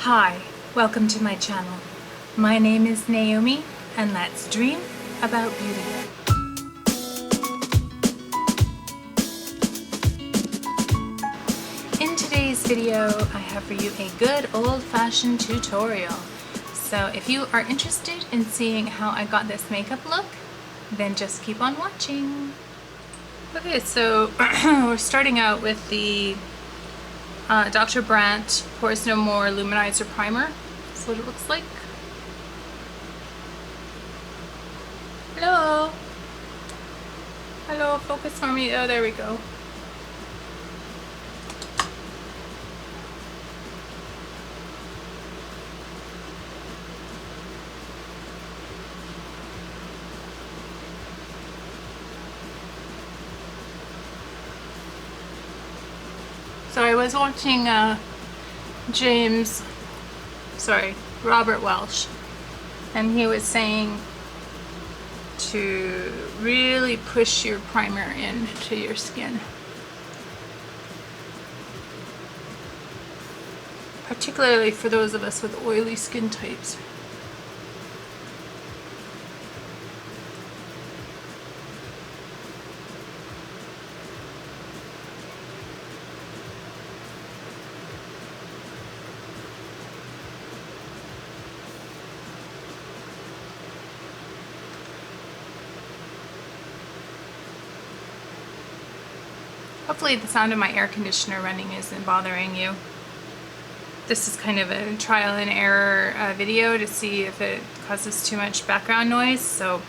Hi, welcome to my channel. My name is Naomi, and let's dream about beauty. In today's video, I have for you a good old-fashioned tutorial. So if you are interested in seeing how I got this makeup look, then just keep on watching. Okay, so we're starting out with the Dr. Brandt Pores No More Luminizer Primer. That's what it looks like. Hello? Hello, focus for me. Oh, there we go. So I was watching Robert Welsh, and he was saying to really push your primer into your skin. Particularly for those of us with oily skin types. Hopefully the sound of my air conditioner running isn't bothering you. This is kind of a trial and error video to see if it causes too much background noise, so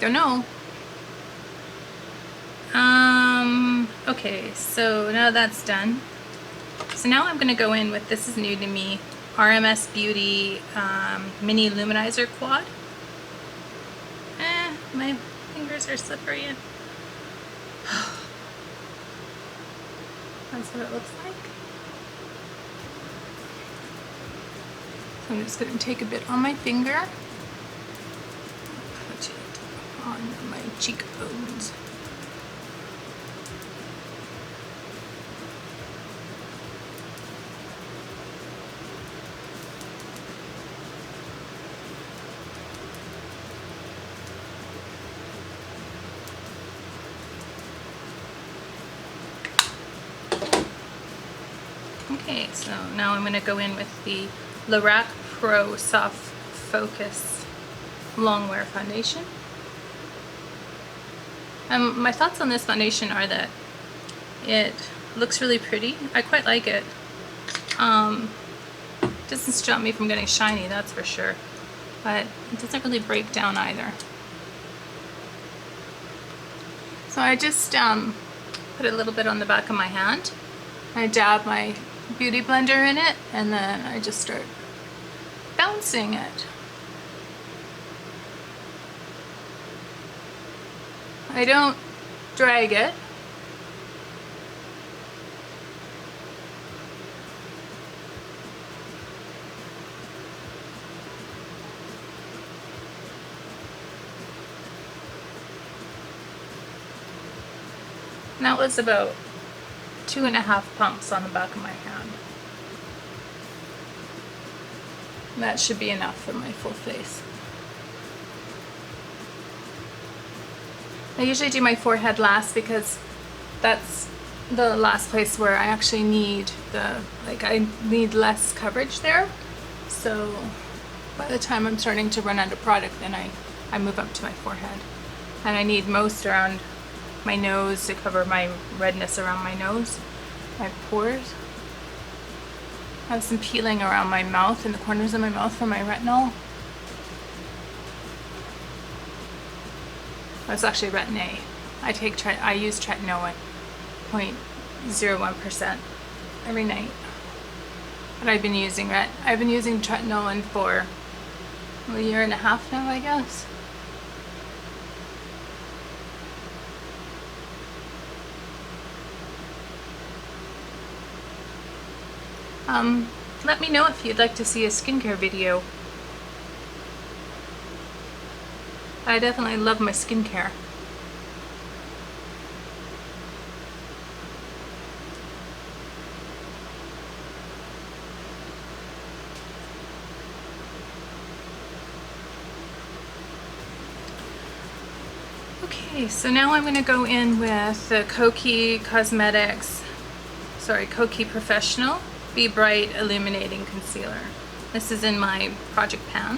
don't know. Okay, so now that's done. So now I'm going to go in with, this is new to me, RMS Beauty Mini Luminizer Quad. My fingers are slippery. That's what it looks like. So I'm just going to take a bit on my finger, put it on my cheekbones. Okay, so now I'm going to go in with the Lorac Pro Soft Focus Longwear Foundation. My thoughts on this foundation are that it looks really pretty. I quite like it. Doesn't stop me from getting shiny, that's for sure. But it doesn't really break down either. So I just put a little bit on the back of my hand. I dab my beauty blender in it, and then I just start bouncing it. I don't drag it. And that was about 2.5 pumps on the back of my hand. That should be enough for my full face. I usually do my forehead last because that's the last place where I actually need I need less coverage there. So by the time I'm starting to run out of product, then I move up to my forehead. And I need most around my nose to cover my redness around my nose, my pores. I have some peeling around my mouth, in the corners of my mouth from my retinol. That's actually Retin-A. I use tretinoin, 0.01% every night. But I've been using tretinoin for a year and a half now, I guess. Let me know if you'd like to see a skincare video. I definitely love my skincare. Okay, so now I'm going to go in with the Kokie Professional Be Bright Illuminating Concealer. This is in my project pan.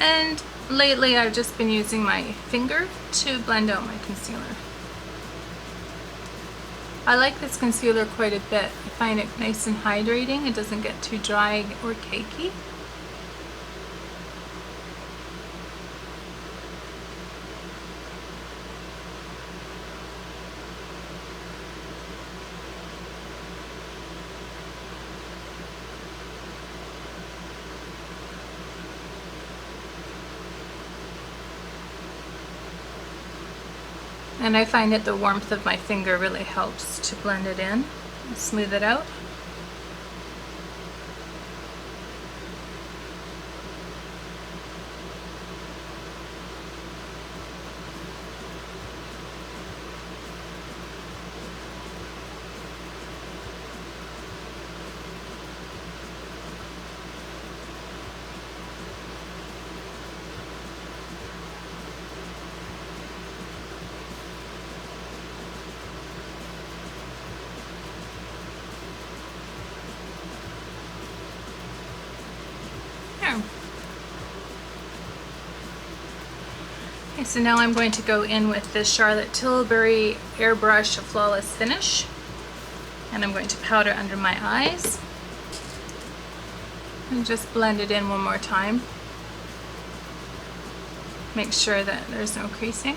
And lately I've just been using my finger to blend out my concealer. I like this concealer quite a bit. I find it nice and hydrating. It doesn't get too dry or cakey. And I find that the warmth of my finger really helps to blend it in and smooth it out. Okay, so now I'm going to go in with the Charlotte Tilbury Airbrush Flawless Finish, and I'm going to powder under my eyes and just blend it in one more time. Make sure that there's no creasing.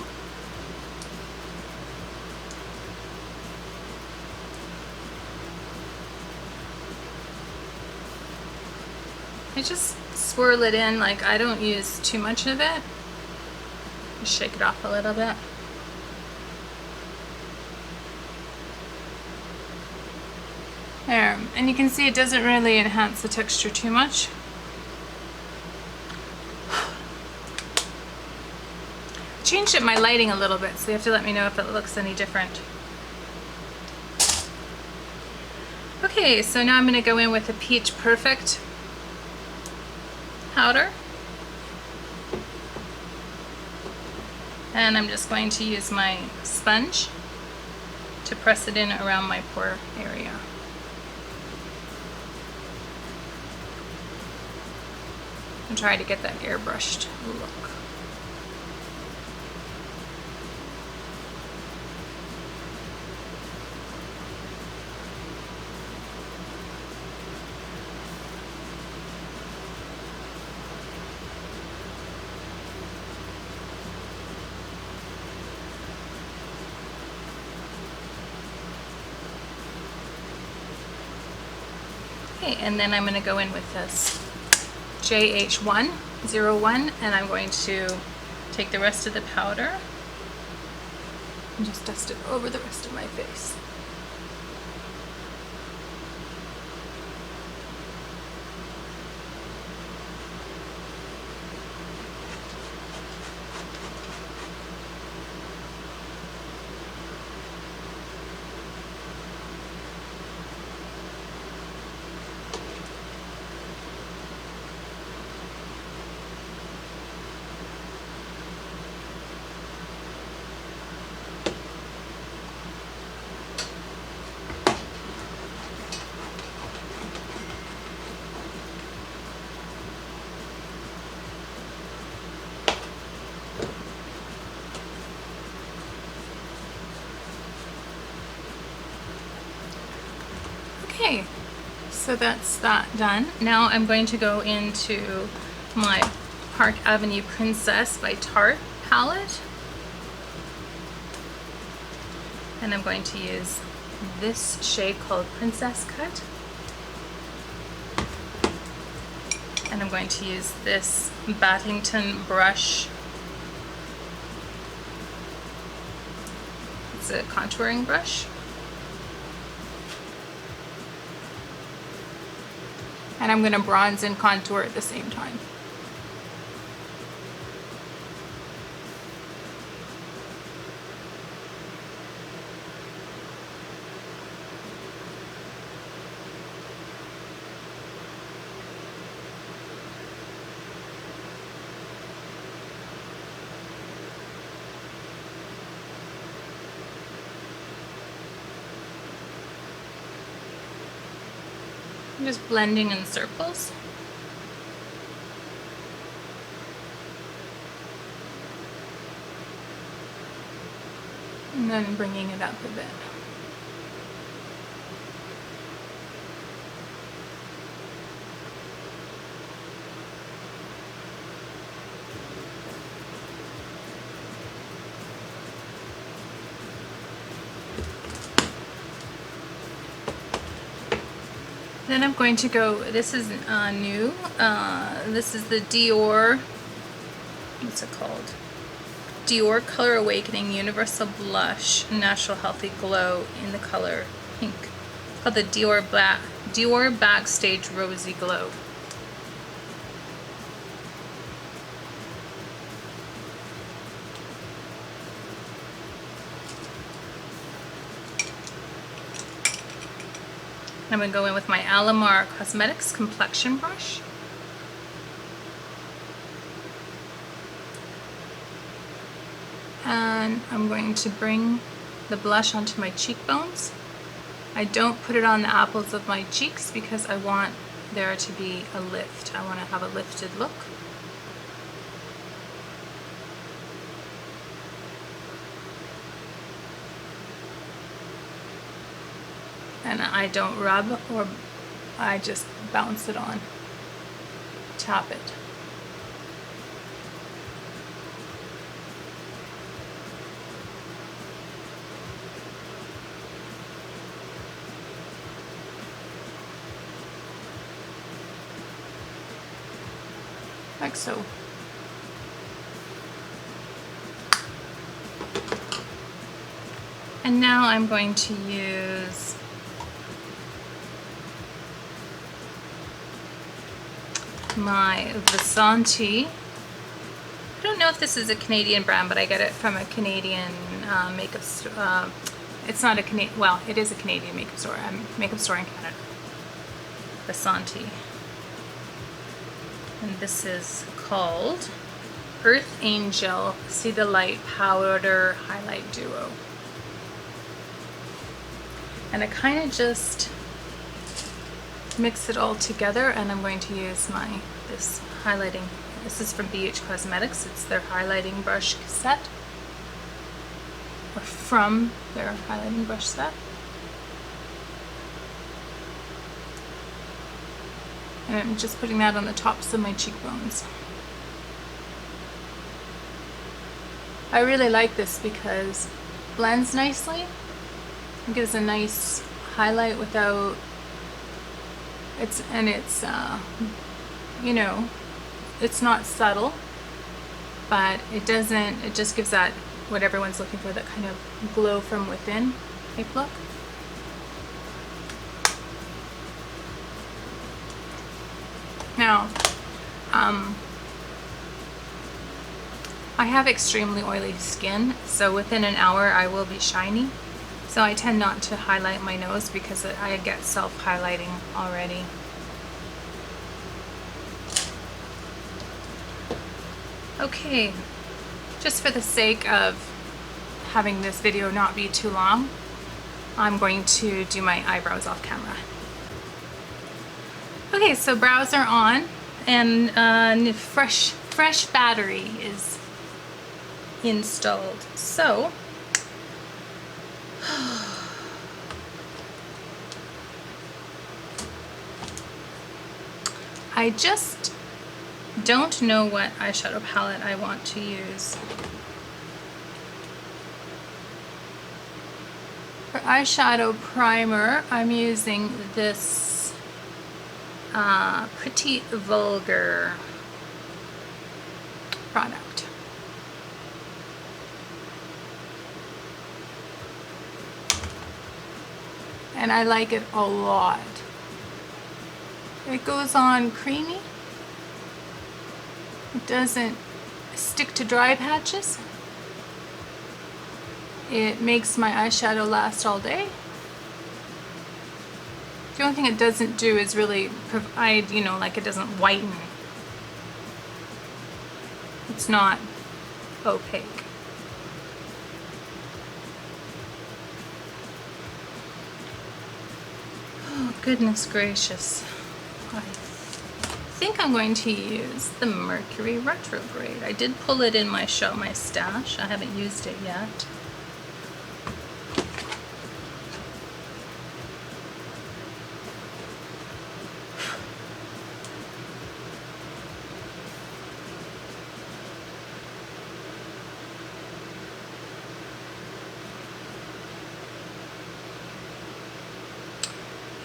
I just swirl it in, like I don't use too much of it. Just shake it off a little bit. There, and you can see it doesn't really enhance the texture too much. Changed up my lighting a little bit, so you have to let me know if it looks any different. Okay, so now I'm going to go in with the Peach Perfect powder. And I'm just going to use my sponge to press it in around my pore area. And try to get that airbrushed look. Okay, and then I'm going to go in with this JH101, and I'm going to take the rest of the powder and just dust it over the rest of my face. Okay, so that's that done. Now I'm going to go into my Park Avenue Princess by Tarte palette. And I'm going to use this shade called Princess Cut. And I'm going to use this Battington brush. It's a contouring brush. And I'm going to bronze and contour at the same time. I'm just blending in circles. And then bringing it up a bit. Then I'm going to go, this is new, this is the Dior, what's it called? Dior Color Awakening Universal Blush Natural Healthy Glow in the color pink. It's called the Dior Backstage Rosy Glow. I'm going to go in with my Alamar Cosmetics complexion brush. And I'm going to bring the blush onto my cheekbones. I don't put it on the apples of my cheeks because I want there to be a lift. I want to have a lifted look. And I don't rub, or I just bounce it on, tap it. Like so. And now I'm going to use my Vasanti. I don't know if this is a Canadian brand, but I get it from a Canadian makeup store. It's not a Canadian, well, it is a Canadian makeup store in Canada. Vasanti. And this is called Earth Angel See the Light Powder Highlight Duo. And I kind of just mix it all together, and I'm going to use this highlighting. This is from BH Cosmetics. It's their highlighting brush set, or from their highlighting brush set. And I'm just putting that on the tops of my cheekbones. I really like this because it blends nicely. It gives a nice highlight without, you know, it's not subtle, but it just gives that, what everyone's looking for, that kind of glow from within type look. Now, I have extremely oily skin, so within an hour I will be shiny. So I tend not to highlight my nose because I get self-highlighting already. Okay, just for the sake of having this video not be too long, I'm going to do my eyebrows off camera. Okay, so brows are on, and fresh battery is installed. So I just don't know what eyeshadow palette I want to use. For eyeshadow primer, I'm using this Pretty Vulgar product. And I like it a lot. It goes on creamy. It doesn't stick to dry patches. It makes my eyeshadow last all day. The only thing it doesn't do is really provide, you know, like it doesn't whiten. It's not opaque. Oh, goodness gracious. I think I'm going to use the Mercury Retrograde. I did pull it in my stash. I haven't used it yet.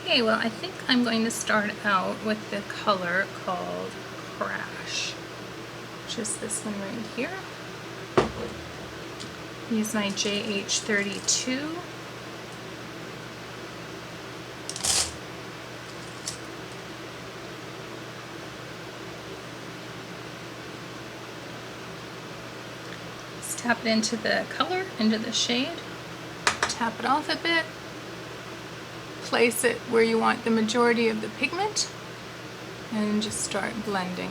Okay, well, I think I'm going to start out with the color called Crash, which is this one right here. Use my JH32. Just tap it into the color, into the shade. Tap it off a bit. Place it where you want the majority of the pigment and just start blending.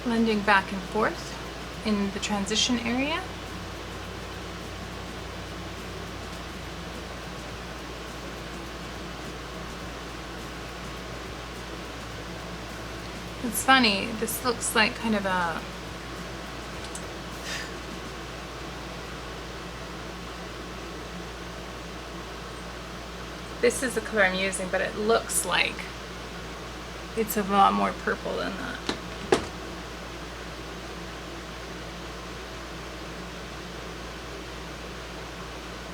Blending back and forth in the transition area. It's funny, this looks like kind of a this is the color I'm using, but it looks like it's a lot more purple than that.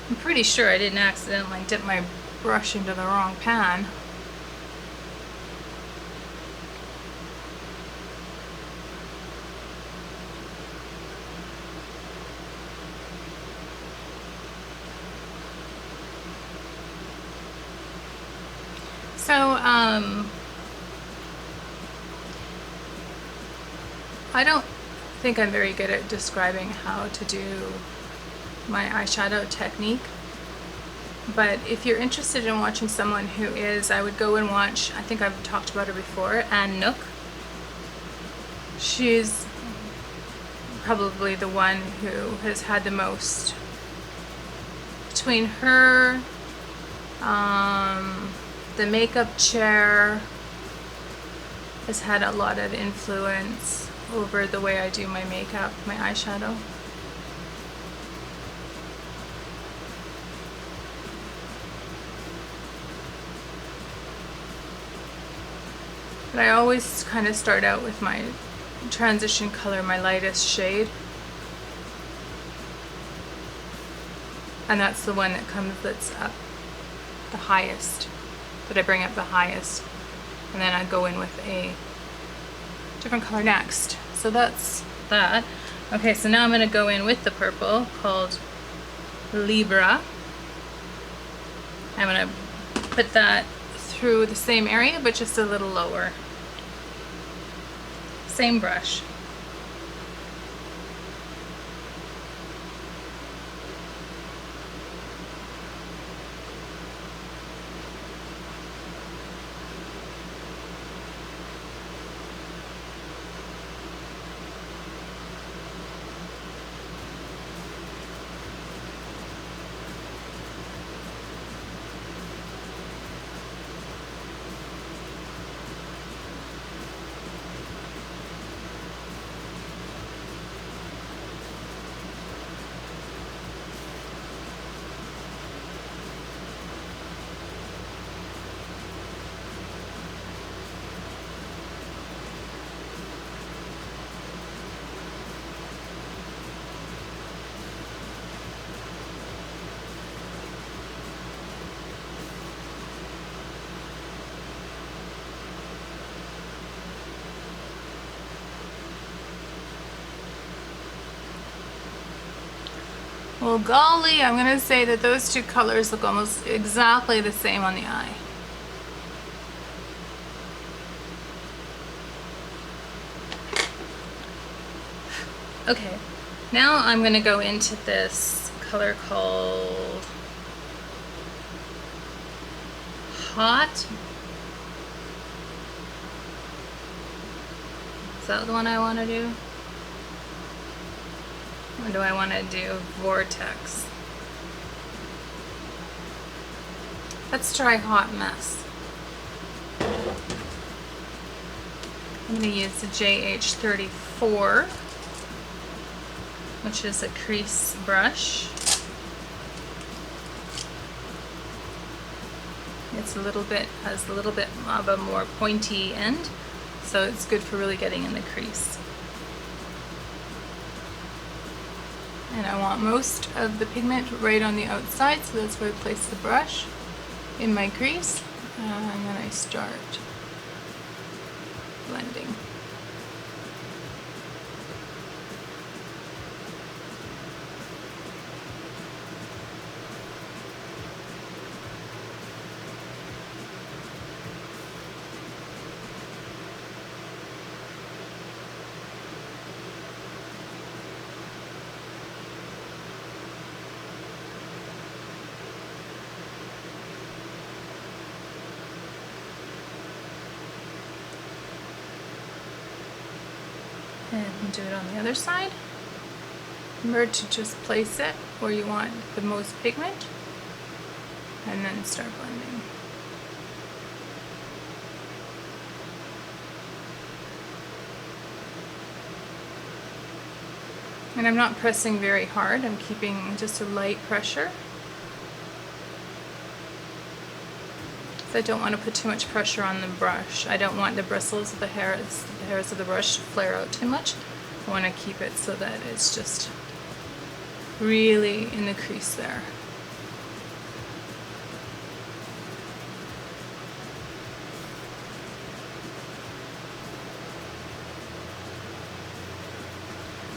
I'm pretty sure I didn't accidentally dip my brush into the wrong pan. So, I don't think I'm very good at describing how to do my eyeshadow technique, but if you're interested in watching someone who is, I would go and watch, I think I've talked about her before, Anne Nook. She's probably the one who has had the most, between her, the makeup chair has had a lot of influence over the way I do my makeup, my eyeshadow. But I always kind of start out with my transition color, my lightest shade. And that's the one that that's up the highest, that I bring up the highest. And then I go in with a different color next. So that's that. Okay, so now I'm going to go in with the purple called Libra. I'm going to put that through the same area, but just a little lower. Same brush. Well, golly, I'm going to say that those two colors look almost exactly the same on the eye. Okay, now I'm going to go into this color called Hot Is that the one I want to do? Or do I want to do Vortex? Let's try Hot Mess. I'm going to use the JH34, which is a crease brush. It's has a little bit of a more pointy end, so it's good for really getting in the crease. And I want most of the pigment right on the outside, so that's where I place the brush in my crease, and then I start blending. And do it on the other side. Remember to just place it where you want the most pigment, and then start blending. And I'm not pressing very hard, I'm keeping just a light pressure. I don't want to put too much pressure on the brush. I don't want the bristles of the hairs of the brush to flare out too much. I want to keep it so that it's just really in the crease there.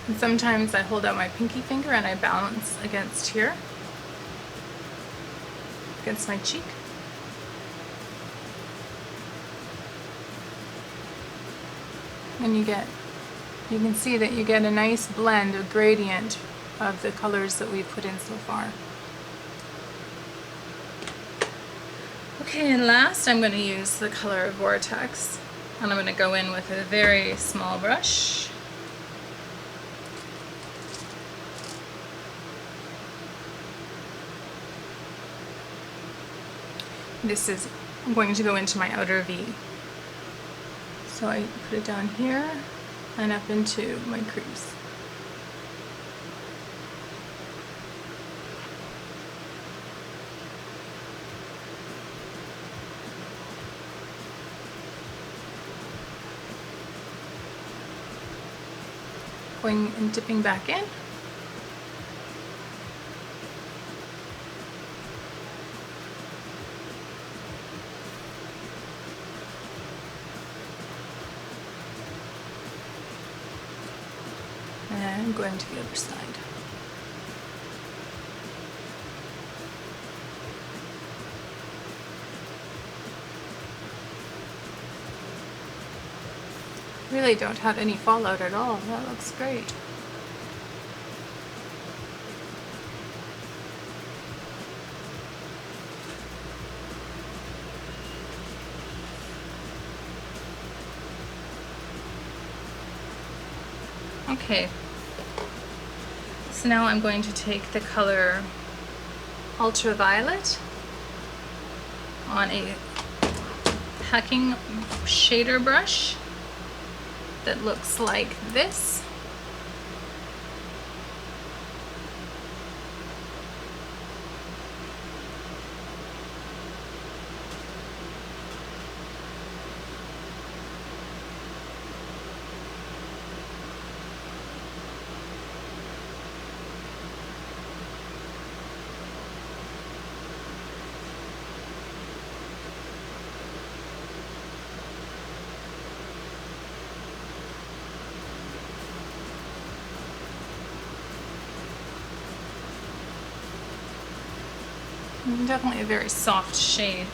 And sometimes I hold out my pinky finger and I balance against here, against my cheek. And you can see that you get a nice blend, a gradient of the colors that we've put in so far. Okay, and last I'm going to use the color Vortex, and I'm going to go in with a very small brush. I'm going to go into my outer V. So I put it down here and up into my crease. Going and dipping back in. And going to the other side. Really don't have any fallout at all. That looks great. Okay, so now I'm going to take the color Ultraviolet on a packing shader brush that looks like this. Definitely a very soft shade.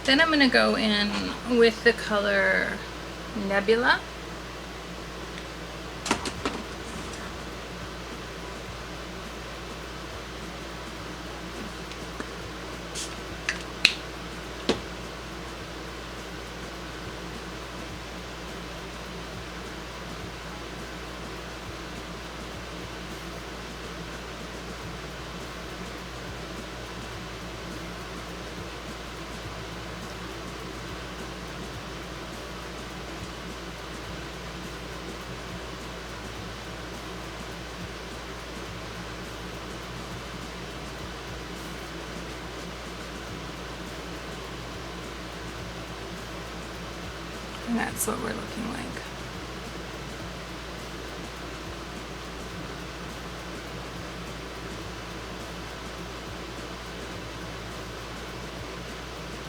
Then I'm going to go in with the color Nebula. And that's what we're looking like.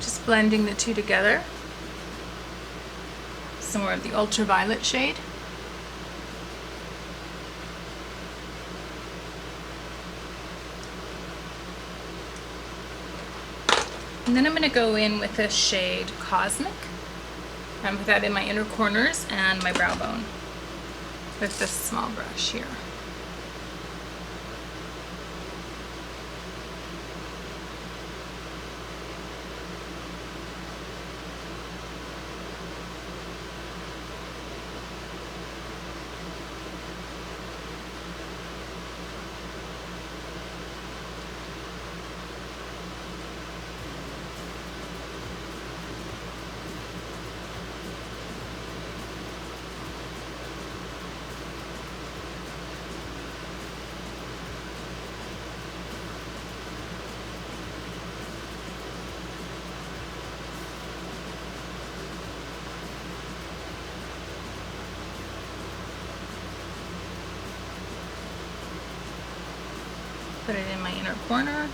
Just blending the two together. Some more of the ultraviolet shade. And then I'm going to go in with the shade Cosmic. And put that in my inner corners and my brow bone with this small brush here. Put it in my inner corner.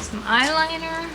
Some eyeliner.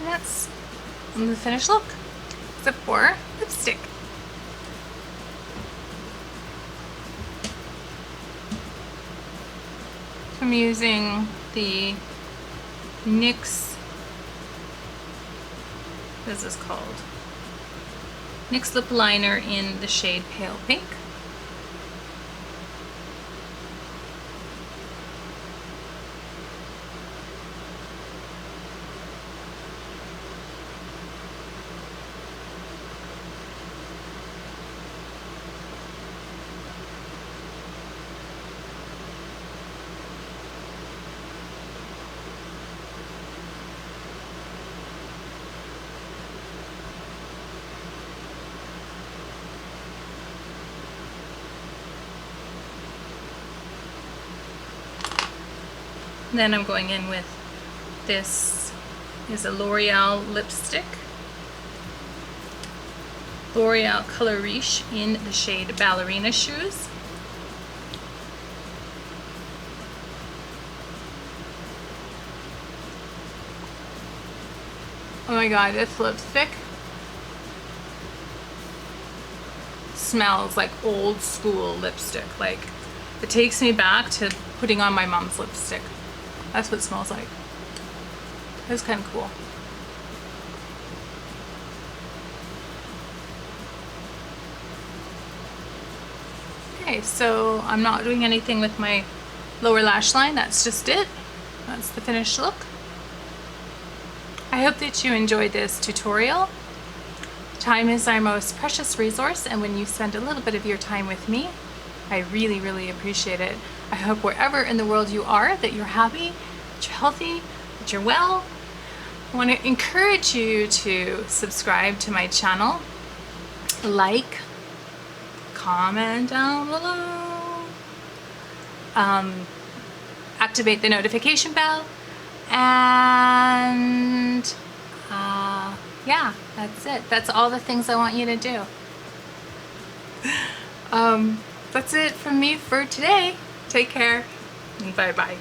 That's the finished look, except for lipstick. So I'm using the NYX, what is this called? NYX lip liner in the shade Pale Pink. Then I'm going in with this is a L'Oreal lipstick. L'Oreal Color Riche in the shade Ballerina Shoes. Oh my god, this lipstick smells like old school lipstick. Like, it takes me back to putting on my mom's lipstick. That's what it smells like. It was kind of cool. Okay, so I'm not doing anything with my lower lash line. That's just it. That's the finished look. I hope that you enjoyed this tutorial. Time is our most precious resource, and when you spend a little bit of your time with me, I really, really appreciate it. I hope wherever in the world you are that you're happy, that you're healthy, that you're well. I want to encourage you to subscribe to my channel, like, comment down below, activate the notification bell, and yeah, that's it. That's all the things I want you to do. That's it from me for today. Take care, and bye-bye.